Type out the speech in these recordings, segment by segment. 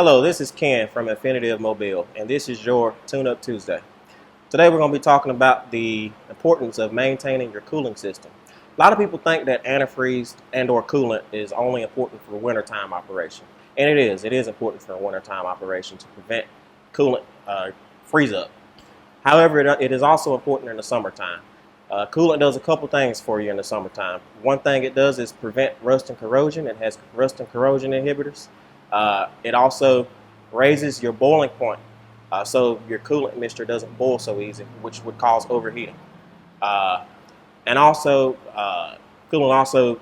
Hello, this is Ken from INFINITI of Mobile, and this is your Tune-Up Tuesday. Today we're going to be talking about the importance of maintaining your cooling system. A lot of people think that antifreeze and or coolant is only important for wintertime operation. And it is. It is important for wintertime operation to prevent coolant freeze up. However, it is also important in the summertime. Coolant does a couple things for you in the summertime. One thing it does is prevent rust and corrosion. It has rust and corrosion inhibitors. It also raises your boiling point, so your coolant mixture doesn't boil so easy, which would cause overheating. And also, coolant also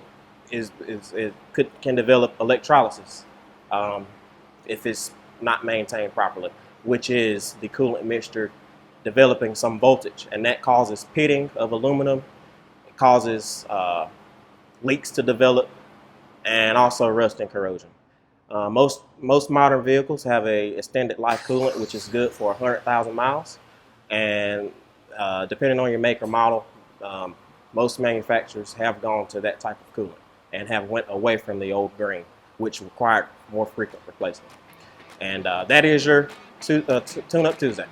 can develop electrolysis if it's not maintained properly, which is the coolant mixture developing some voltage, and that causes pitting of aluminum. It causes leaks to develop, and also rust and corrosion. Most modern vehicles have a extended life coolant, which is good for 100,000 miles. And depending on your make or model, most manufacturers have gone to that type of coolant and have went away from the old green, which required more frequent replacement. And that is your Tune-Up Tuesday.